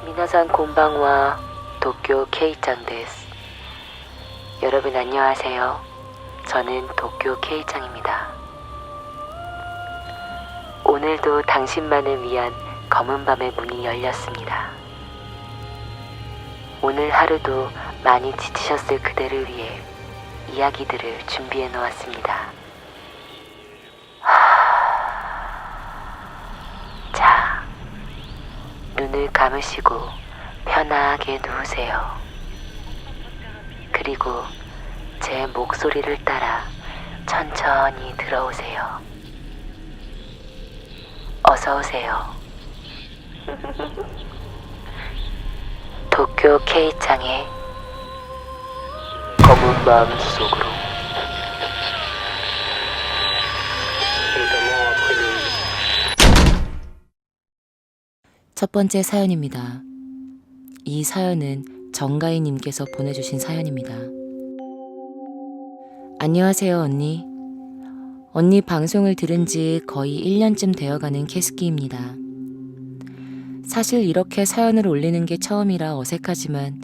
미나산 곤방와 도쿄 케이짱 데스. 여러분 안녕하세요. 저는 도쿄 케이짱입니다. 오늘도 당신만을 위한 검은 밤의 문이 열렸습니다. 오늘 하루도 많이 지치셨을 그대를 위해 이야기들을 준비해 놓았습니다. 자, 눈을 감으시고 편하게 누우세요. 그리고 제 목소리를 따라 천천히 들어오세요. 어서 오세요. 도쿄 K짱의 검은 마음 속으로. 첫 번째 사연입니다. 이 사연은 정가희님께서 보내주신 사연입니다. 안녕하세요 언니. 언니 방송을 들은 지 거의 1년쯤 되어가는 캐스키입니다. 사실 이렇게 사연을 올리는 게 처음이라 어색하지만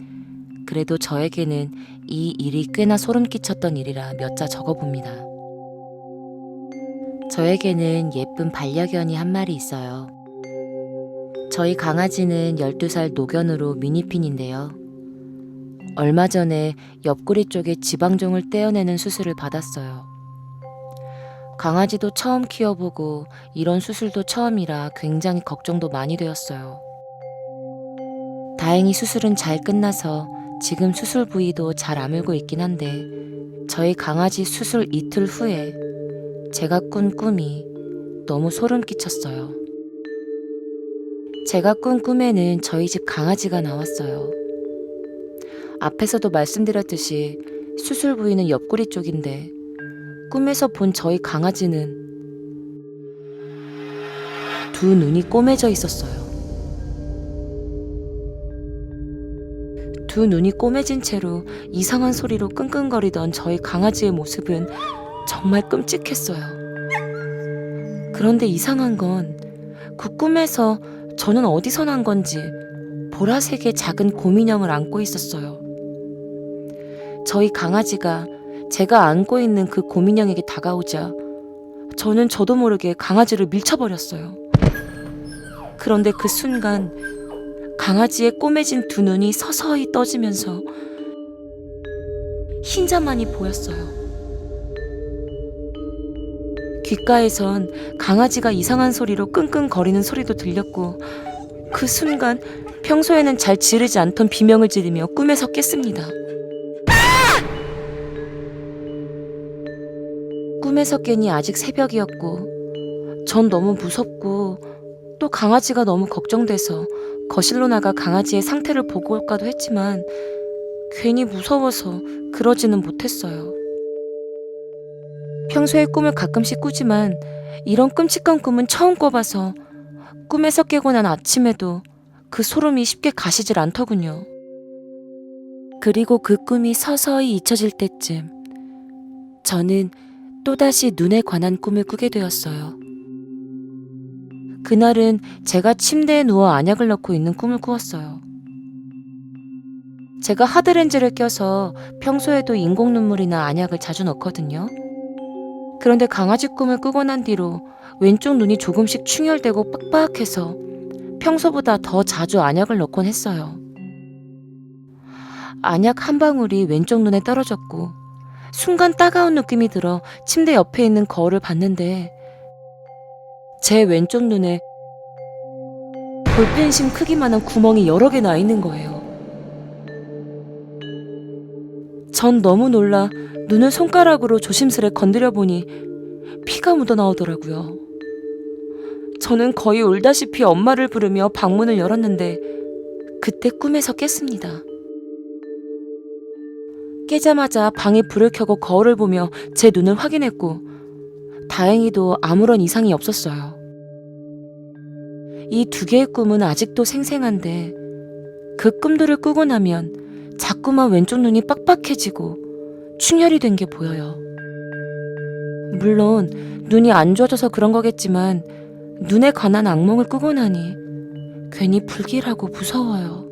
그래도 저에게는 이 일이 꽤나 소름 끼쳤던 일이라 몇 자 적어봅니다. 저에게는 예쁜 반려견이 한 마리 있어요. 저희 강아지는 12살 노견으로 미니핀인데요. 얼마 전에 옆구리 쪽에 지방종을 떼어내는 수술을 받았어요. 강아지도 처음 키워보고 이런 수술도 처음이라 굉장히 걱정도 많이 되었어요. 다행히 수술은 잘 끝나서 지금 수술 부위도 잘 아물고 있긴 한데 저희 강아지 수술 이틀 후에 제가 꾼 꿈이 너무 소름 끼쳤어요. 제가 꾼 꿈에는 저희 집 강아지가 나왔어요. 앞에서도 말씀드렸듯이 수술 부위는 옆구리 쪽인데 꿈에서 본 저희 강아지는 두 눈이 꼬매져 있었어요. 두 눈이 꼬매진 채로 이상한 소리로 끙끙거리던 저희 강아지의 모습은 정말 끔찍했어요. 그런데 이상한 건 그 꿈에서 저는 어디서 난 건지 보라색의 작은 곰인형을 안고 있었어요. 저희 강아지가 제가 안고 있는 그 곰인형에게 다가오자 저는 저도 모르게 강아지를 밀쳐버렸어요. 그런데 그 순간 강아지의 꼬매진 두 눈이 서서히 떠지면서 흰자만이 보였어요. 귓가에선 강아지가 이상한 소리로 끙끙거리는 소리도 들렸고 그 순간 평소에는 잘 지르지 않던 비명을 지르며 꿈에서 깼습니다. 꿈에서 깨니 아직 새벽이었고 전 너무 무섭고 또 강아지가 너무 걱정돼서 거실로 나가 강아지의 상태를 보고 올까도 했지만 괜히 무서워서 그러지는 못했어요. 평소에 꿈을 가끔씩 꾸지만 이런 끔찍한 꿈은 처음 꿔봐서 꿈에서 깨고 난 아침에도 그 소름이 쉽게 가시질 않더군요. 그리고 그 꿈이 서서히 잊혀질 때쯤 저는 또다시 눈에 관한 꿈을 꾸게 되었어요. 그날은 제가 침대에 누워 안약을 넣고 있는 꿈을 꾸었어요. 제가 하드렌즈를 껴서 평소에도 인공 눈물이나 안약을 자주 넣거든요. 그런데 강아지 꿈을 꾸고 난 뒤로 왼쪽 눈이 조금씩 충혈되고 빡빡해서 평소보다 더 자주 안약을 넣곤 했어요. 안약 한 방울이 왼쪽 눈에 떨어졌고 순간 따가운 느낌이 들어 침대 옆에 있는 거울을 봤는데 제 왼쪽 눈에 볼펜심 크기만한 구멍이 여러 개 나 있는 거예요. 전 너무 놀라 눈을 손가락으로 조심스레 건드려 보니 피가 묻어나오더라고요. 저는 거의 울다시피 엄마를 부르며 방문을 열었는데 그때 꿈에서 깼습니다. 깨자마자 방에 불을 켜고 거울을 보며 제 눈을 확인했고 다행히도 아무런 이상이 없었어요. 이 두 개의 꿈은 아직도 생생한데 그 꿈들을 꾸고 나면 자꾸만 왼쪽 눈이 빡빡해지고 충혈이 된 게 보여요. 물론 눈이 안 좋아져서 그런 거겠지만 눈에 관한 악몽을 꾸고 나니 괜히 불길하고 무서워요.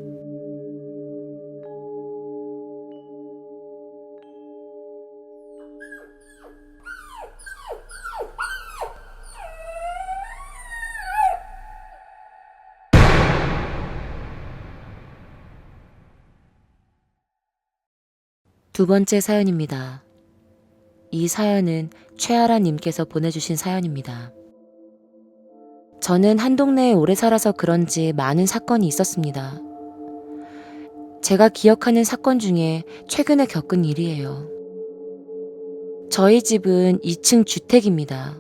두 번째 사연입니다. 이 사연은 최아라님께서 보내주신 사연입니다. 저는 한 동네에 오래 살아서 그런지 많은 사건이 있었습니다. 제가 기억하는 사건 중에 최근에 겪은 일이에요. 저희 집은 2층 주택입니다.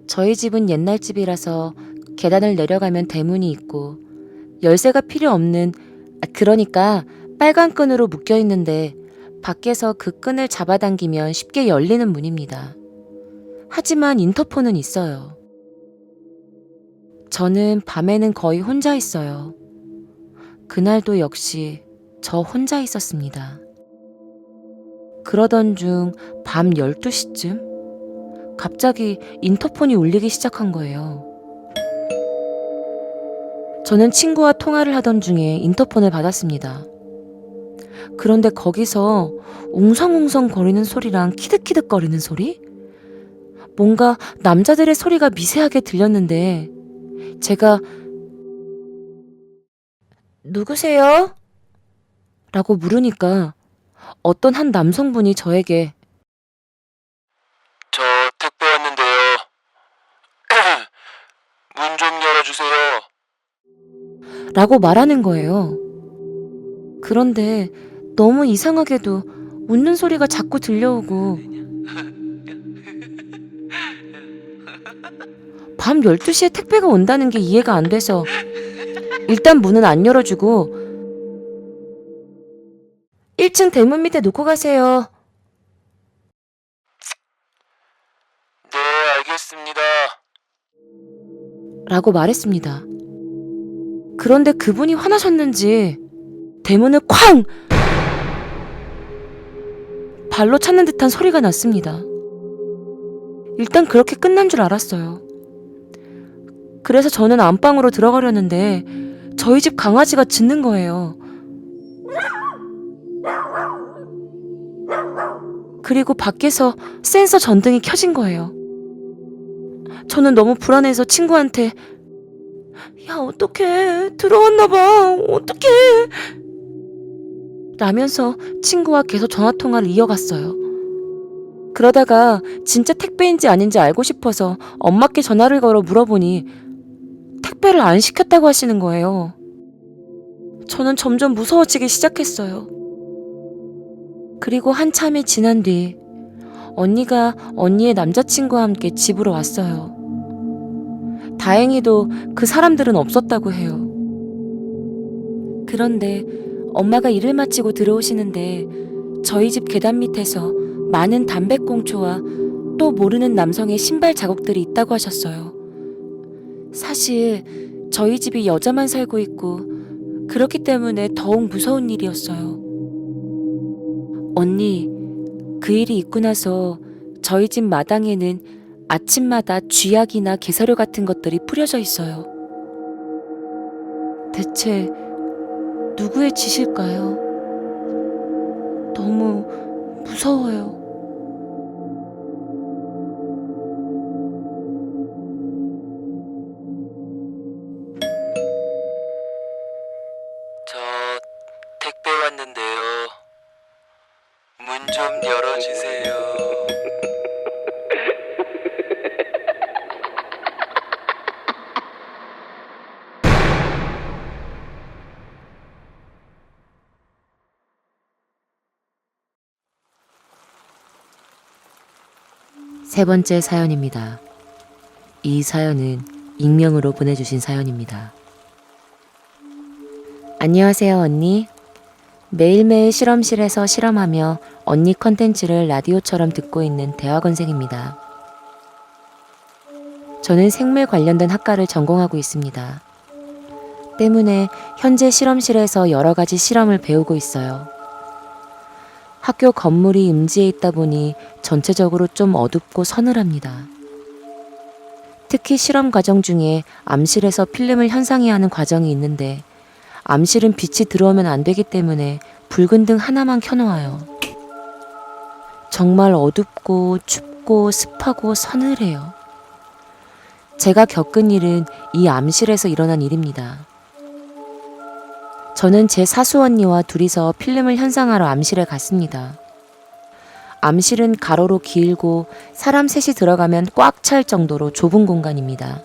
저희 집은 옛날 집이라서 계단을 내려가면 대문이 있고 열쇠가 필요 없는, 그러니까 빨간 끈으로 묶여 있는데 밖에서 그 끈을 잡아당기면 쉽게 열리는 문입니다. 하지만 인터폰은 있어요. 저는 밤에는 거의 혼자 있어요. 그날도 역시 저 혼자 있었습니다. 그러던 중 밤 12시쯤 갑자기 인터폰이 울리기 시작한 거예요. 저는 친구와 통화를 하던 중에 인터폰을 받았습니다. 그런데 거기서 웅성웅성 거리는 소리랑 키득키득 거리는 소리? 뭔가 남자들의 소리가 미세하게 들렸는데 제가 누구세요? 라고 물으니까 어떤 한 남성분이 저에게 저 택배 왔는데요. 문 좀 열어주세요. 라고 말하는 거예요. 그런데 너무 이상하게도 웃는 소리가 자꾸 들려오고 밤 12시에 택배가 온다는 게 이해가 안 돼서 일단 문은 안 열어주고 1층 대문 밑에 놓고 가세요. 네, 알겠습니다. 라고 말했습니다. 그런데 그분이 화나셨는지 대문을 쾅! 발로 차는 듯한 소리가 났습니다. 일단 그렇게 끝난 줄 알았어요. 그래서 저는 안방으로 들어가려는데 저희 집 강아지가 짖는 거예요. 그리고 밖에서 센서 전등이 켜진 거예요. 저는 너무 불안해서 친구한테 야, 어떡해. 들어왔나봐. 어떡해. 라면서 친구와 계속 전화통화를 이어갔어요. 그러다가 진짜 택배인지 아닌지 알고 싶어서 엄마께 전화를 걸어 물어보니 택배를 안 시켰다고 하시는 거예요. 저는 점점 무서워지기 시작했어요. 그리고 한참이 지난 뒤 언니가 언니의 남자친구와 함께 집으로 왔어요. 다행히도 그 사람들은 없었다고 해요. 그런데 엄마가 일을 마치고 들어오시는데 저희 집 계단 밑에서 많은 담배꽁초와 또 모르는 남성의 신발 자국들이 있다고 하셨어요. 사실 저희 집이 여자만 살고 있고 그렇기 때문에 더욱 무서운 일이었어요. 언니, 그 일이 있고 나서 저희 집 마당에는 아침마다 쥐약이나 개사료 같은 것들이 뿌려져 있어요. 대체 누구의 짓일까요? 너무 무서워요. 저 택배 왔는데요. 문 좀 열어주세요. 세 번째 사연입니다. 이 사연은 익명으로 보내주신 사연입니다. 안녕하세요, 언니. 매일매일 실험실에서 실험하며 언니 컨텐츠를 라디오처럼 듣고 있는 대학원생입니다. 저는 생물 관련된 학과를 전공하고 있습니다. 때문에 현재 실험실에서 여러 가지 실험을 배우고 있어요. 학교 건물이 음지에 있다 보니 전체적으로 좀 어둡고 서늘합니다. 특히 실험 과정 중에 암실에서 필름을 현상해야 하는 과정이 있는데 암실은 빛이 들어오면 안 되기 때문에 붉은 등 하나만 켜놓아요. 정말 어둡고 춥고 습하고 서늘해요. 제가 겪은 일은 이 암실에서 일어난 일입니다. 저는 제 사수 언니와 둘이서 필름을 현상하러 암실에 갔습니다. 암실은 가로로 길고 사람 셋이 들어가면 꽉 찰 정도로 좁은 공간입니다.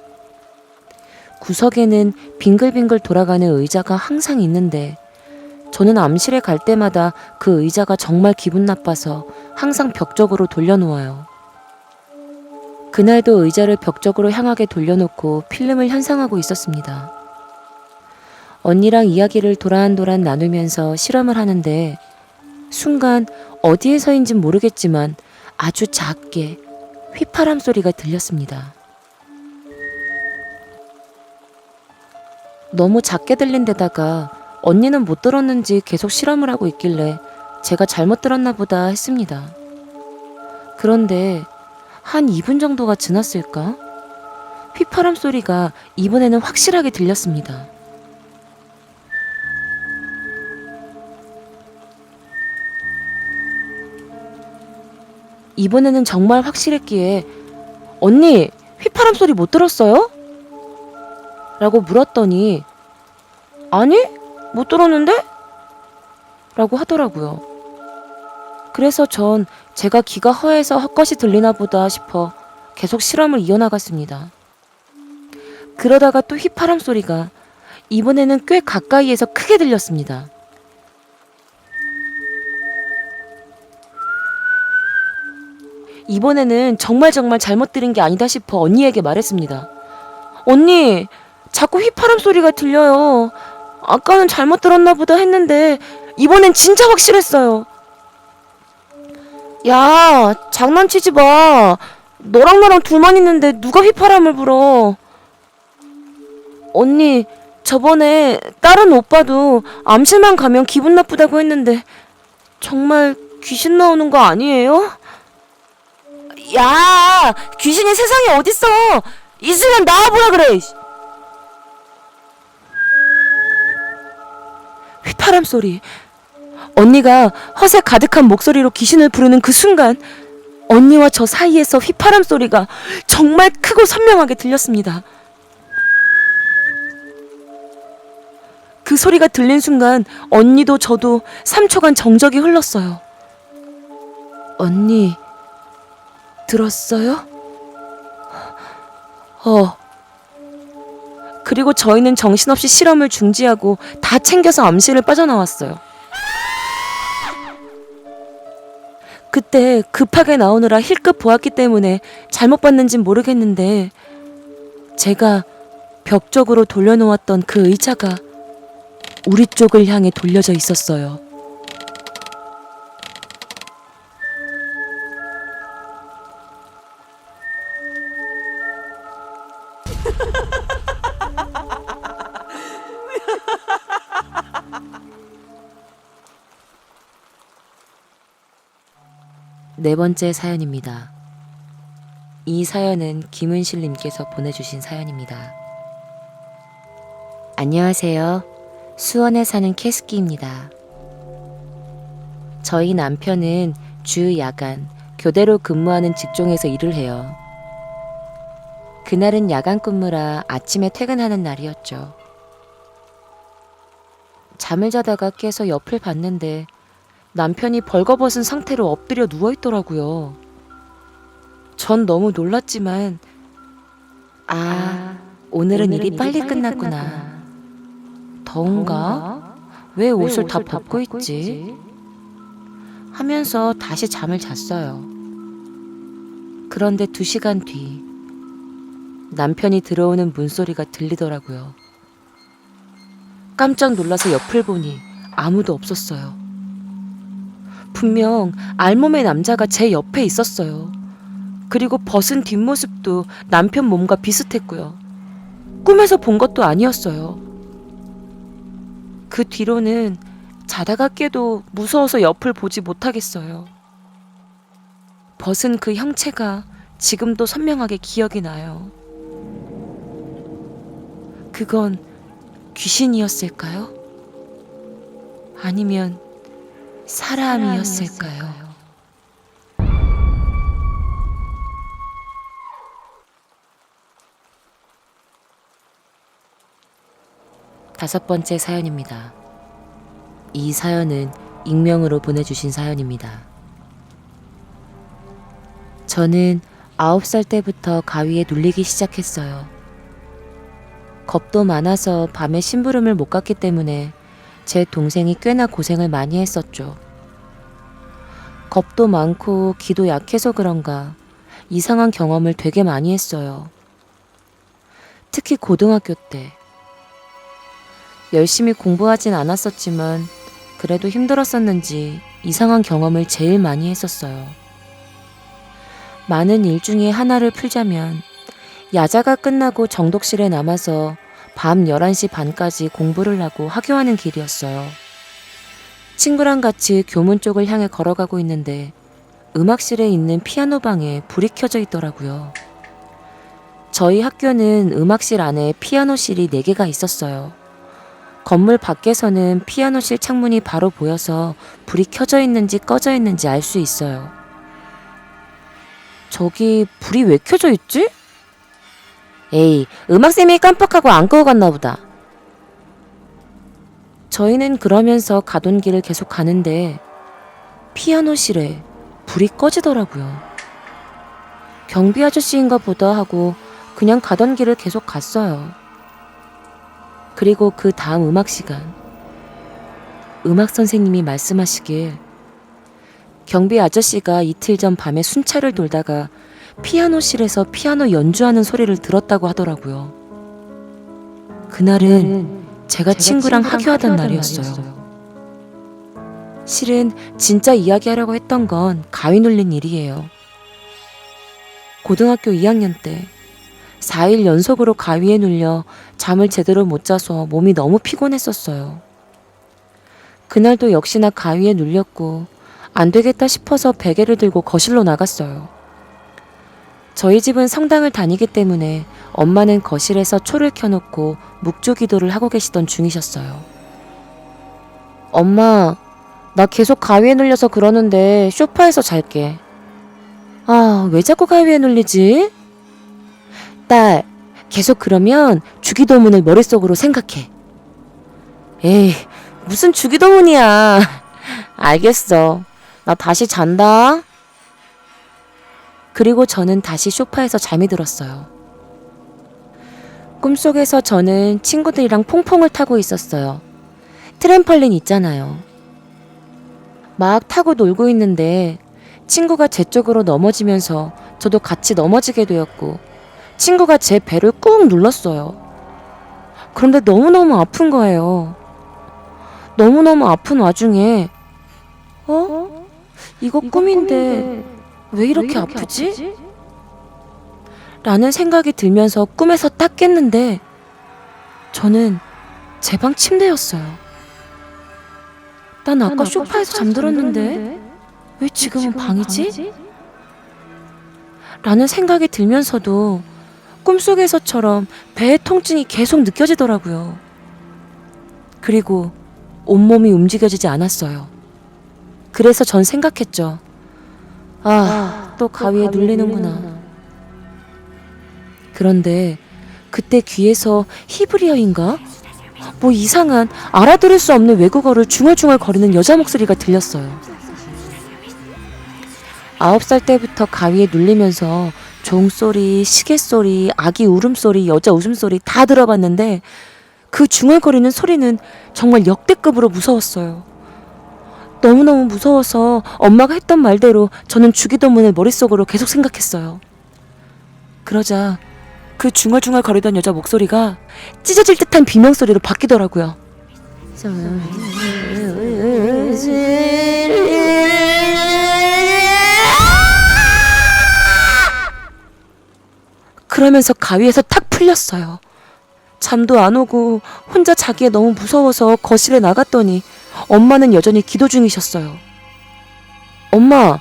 구석에는 빙글빙글 돌아가는 의자가 항상 있는데 저는 암실에 갈 때마다 그 의자가 정말 기분 나빠서 항상 벽 쪽으로 돌려놓아요. 그날도 의자를 벽 쪽으로 향하게 돌려놓고 필름을 현상하고 있었습니다. 언니랑 이야기를 도란도란 나누면서 실험을 하는데 순간 어디에서인진 모르겠지만 아주 작게 휘파람 소리가 들렸습니다. 너무 작게 들린 데다가 언니는 못 들었는지 계속 실험을 하고 있길래 제가 잘못 들었나 보다 했습니다. 그런데 한 2분 정도가 지났을까? 휘파람 소리가 이번에는 확실하게 들렸습니다. 이번에는 정말 확실했기에 언니, 휘파람 소리 못 들었어요? 라고 물었더니 아니, 못 들었는데? 라고 하더라고요. 그래서 전 제가 귀가 허해서 헛것이 들리나 보다 싶어 계속 실험을 이어나갔습니다. 그러다가 또 휘파람 소리가 이번에는 꽤 가까이에서 크게 들렸습니다. 이번에는 정말 잘못 들은 게 아니다 싶어 언니에게 말했습니다. 언니, 자꾸 휘파람 소리가 들려요. 아까는 잘못 들었나 보다 했는데 이번엔 진짜 확실했어요. 야, 장난치지 마. 너랑 나랑 둘만 있는데 누가 휘파람을 불어. 언니, 저번에 다른 오빠도 암실만 가면 기분 나쁘다고 했는데 정말 귀신 나오는 거 아니에요? 야, 귀신이 세상에 어딨어. 있으면 나와보라 그래. 휘파람 소리. 언니가 허세 가득한 목소리로 귀신을 부르는 그 순간 언니와 저 사이에서 휘파람 소리가 정말 크고 선명하게 들렸습니다. 그 소리가 들린 순간 언니도 저도 3초간 정적이 흘렀어요. 언니, 들었어요? 그리고 저희는 정신없이 실험을 중지하고 다 챙겨서 암실을 빠져나왔어요. 그때 급하게 나오느라 힐끗 보았기 때문에 잘못 봤는진 모르겠는데 제가 벽 쪽으로 돌려놓았던 그 의자가 우리 쪽을 향해 돌려져 있었어요. 네 번째 사연입니다. 이 사연은 김은실님께서 보내주신 사연입니다. 안녕하세요. 수원에 사는 캐스키입니다. 저희 남편은 주 야간 교대로 근무하는 직종에서 일을 해요. 그날은 야간 근무라 아침에 퇴근하는 날이었죠. 잠을 자다가 깨서 옆을 봤는데 남편이 벌거벗은 상태로 엎드려 누워있더라고요. 전 너무 놀랐지만 오늘은 일이 빨리 끝났구나. 더운가? 왜 옷을 다 벗고 있지? 하면서 다시 잠을 잤어요. 그런데 2시간 뒤 남편이 들어오는 문소리가 들리더라고요. 깜짝 놀라서 옆을 보니 아무도 없었어요. 분명 알몸의 남자가 제 옆에 있었어요. 그리고 벗은 뒷모습도 남편 몸과 비슷했고요. 꿈에서 본 것도 아니었어요. 그 뒤로는 자다가 깨도 무서워서 옆을 보지 못하겠어요. 벗은 그 형체가 지금도 선명하게 기억이 나요. 그건 귀신이었을까요? 아니면 사람이었을까요? 다섯 번째 사연입니다. 이 사연은 익명으로 보내주신 사연입니다. 저는 9살 때부터 가위에 눌리기 시작했어요. 겁도 많아서 밤에 심부름을 못 갔기 때문에 제 동생이 꽤나 고생을 많이 했었죠. 겁도 많고 기도 약해서 그런가 이상한 경험을 되게 많이 했어요. 특히 고등학교 때. 열심히 공부하진 않았었지만 그래도 힘들었었는지 이상한 경험을 제일 많이 했었어요. 많은 일 중에 하나를 풀자면 야자가 끝나고 정독실에 남아서 밤 11시 반까지 공부를 하고 하교하는 길이었어요. 친구랑 같이 교문 쪽을 향해 걸어가고 있는데 음악실에 있는 피아노 방에 불이 켜져 있더라고요. 저희 학교는 음악실 안에 피아노실이 4개가 있었어요. 건물 밖에서는 피아노실 창문이 바로 보여서 불이 켜져 있는지 꺼져 있는지 알 수 있어요. 저기 불이 왜 켜져 있지? 에이, 음악쌤이 깜빡하고 안 끄고 갔나 보다. 저희는 그러면서 가던 길을 계속 가는데 피아노실에 불이 꺼지더라고요. 경비 아저씨인가 보다 하고 그냥 가던 길을 계속 갔어요. 그리고 그 다음 음악 시간, 음악 선생님이 말씀하시길 경비 아저씨가 이틀 전 밤에 순찰을 돌다가 피아노실에서 피아노 연주하는 소리를 들었다고 하더라고요. 그날은 제가 친구랑 하교하던 날이었어요. 실은 진짜 이야기하려고 했던 건 가위 눌린 일이에요. 고등학교 2학년 때 4일 연속으로 가위에 눌려 잠을 제대로 못 자서 몸이 너무 피곤했었어요. 그날도 역시나 가위에 눌렸고 안 되겠다 싶어서 베개를 들고 거실로 나갔어요. 저희 집은 성당을 다니기 때문에 엄마는 거실에서 초를 켜놓고 묵주 기도를 하고 계시던 중이셨어요. 엄마, 나 계속 가위에 눌려서 그러는데 소파에서 잘게. 아, 왜 자꾸 가위에 눌리지? 딸, 계속 그러면 주기도문을 머릿속으로 생각해. 에이, 무슨 주기도문이야. 알겠어. 나 다시 잔다. 그리고 저는 다시 소파에서 잠이 들었어요. 꿈속에서 저는 친구들이랑 퐁퐁을 타고 있었어요. 트램펄린 있잖아요. 막 타고 놀고 있는데 친구가 제 쪽으로 넘어지면서 저도 같이 넘어지게 되었고 친구가 제 배를 꾹 눌렀어요. 그런데 너무너무 아픈 거예요. 너무너무 아픈 와중에 이거 꿈인데 왜 이렇게 아프지? 라는 생각이 들면서 꿈에서 딱 깼는데 저는 제 방 침대였어요. 난 아까 소파에서 잠들었는데 왜 지금은 방이지? 라는 생각이 들면서도 꿈속에서처럼 배의 통증이 계속 느껴지더라고요. 그리고 온몸이 움직여지지 않았어요. 그래서 전 생각했죠. 또 가위에 눌리는구나. 그런데 그때 귀에서 히브리어인가? 뭐 이상한 알아들을 수 없는 외국어를 중얼중얼 거리는 여자 목소리가 들렸어요. 9살 때부터 가위에 눌리면서 종소리, 시계소리, 아기 울음소리, 여자 웃음소리 다 들어봤는데 그 중얼거리는 소리는 정말 역대급으로 무서웠어요. 너무너무 무서워서 엄마가 했던 말대로 저는 주기도문을 머릿속으로 계속 생각했어요. 그러자 그 중얼중얼 거리던 여자 목소리가 찢어질 듯한 비명소리로 바뀌더라고요. 그러면서 가위에서 탁 풀렸어요. 잠도 안 오고 혼자 자기에 너무 무서워서 거실에 나갔더니 엄마는 여전히 기도 중이셨어요. 엄마,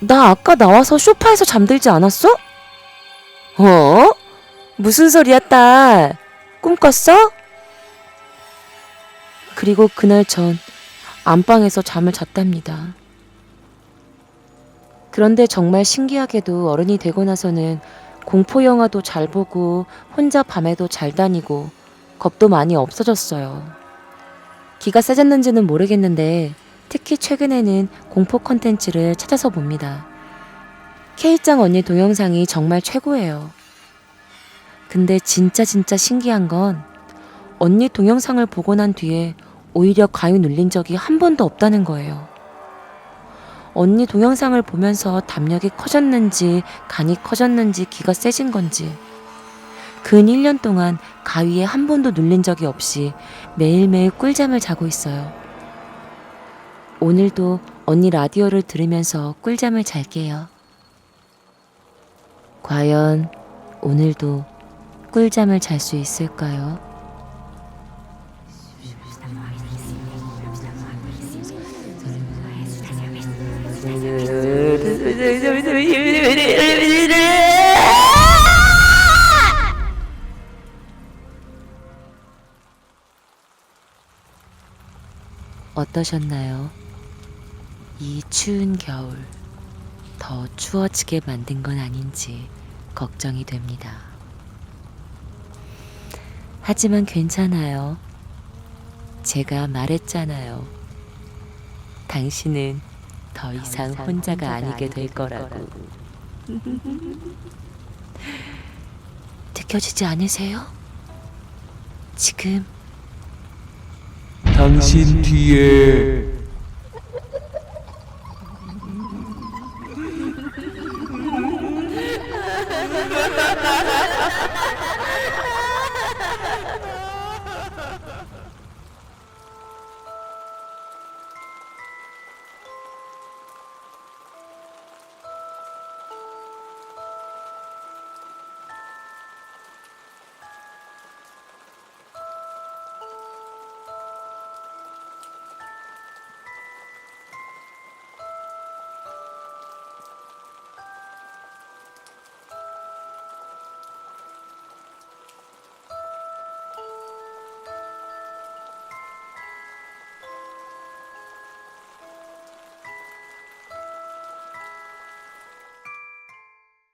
나 아까 나와서 소파에서 잠들지 않았어? 무슨 소리야, 딸? 꿈 꿨어? 그리고 그날 전 안방에서 잠을 잤답니다. 그런데 정말 신기하게도 어른이 되고 나서는 공포 영화도 잘 보고 혼자 밤에도 잘 다니고 겁도 많이 없어졌어요. 기가 세졌는지는 모르겠는데 특히 최근에는 공포 컨텐츠를 찾아서 봅니다. K짱 언니 동영상이 정말 최고예요. 근데 진짜 신기한 건 언니 동영상을 보고 난 뒤에 오히려 가위 눌린 적이 한 번도 없다는 거예요. 언니 동영상을 보면서 담력이 커졌는지 간이 커졌는지 기가 세진 건지 근 1년 동안 가위에 한 번도 눌린 적이 없이 매일매일 꿀잠을 자고 있어요. 오늘도 언니 라디오를 들으면서 꿀잠을 잘게요. 과연 오늘도 꿀잠을 잘 수 있을까요? 어떠셨나요? 이 추운 겨울 더 추워지게 만든 건 아닌지 걱정이 됩니다. 하지만 괜찮아요. 제가 말했잖아요. 당신은 더 이상 혼자가 아니게 될 거라고. 느껴지지 않으세요? 지금 당신 뒤에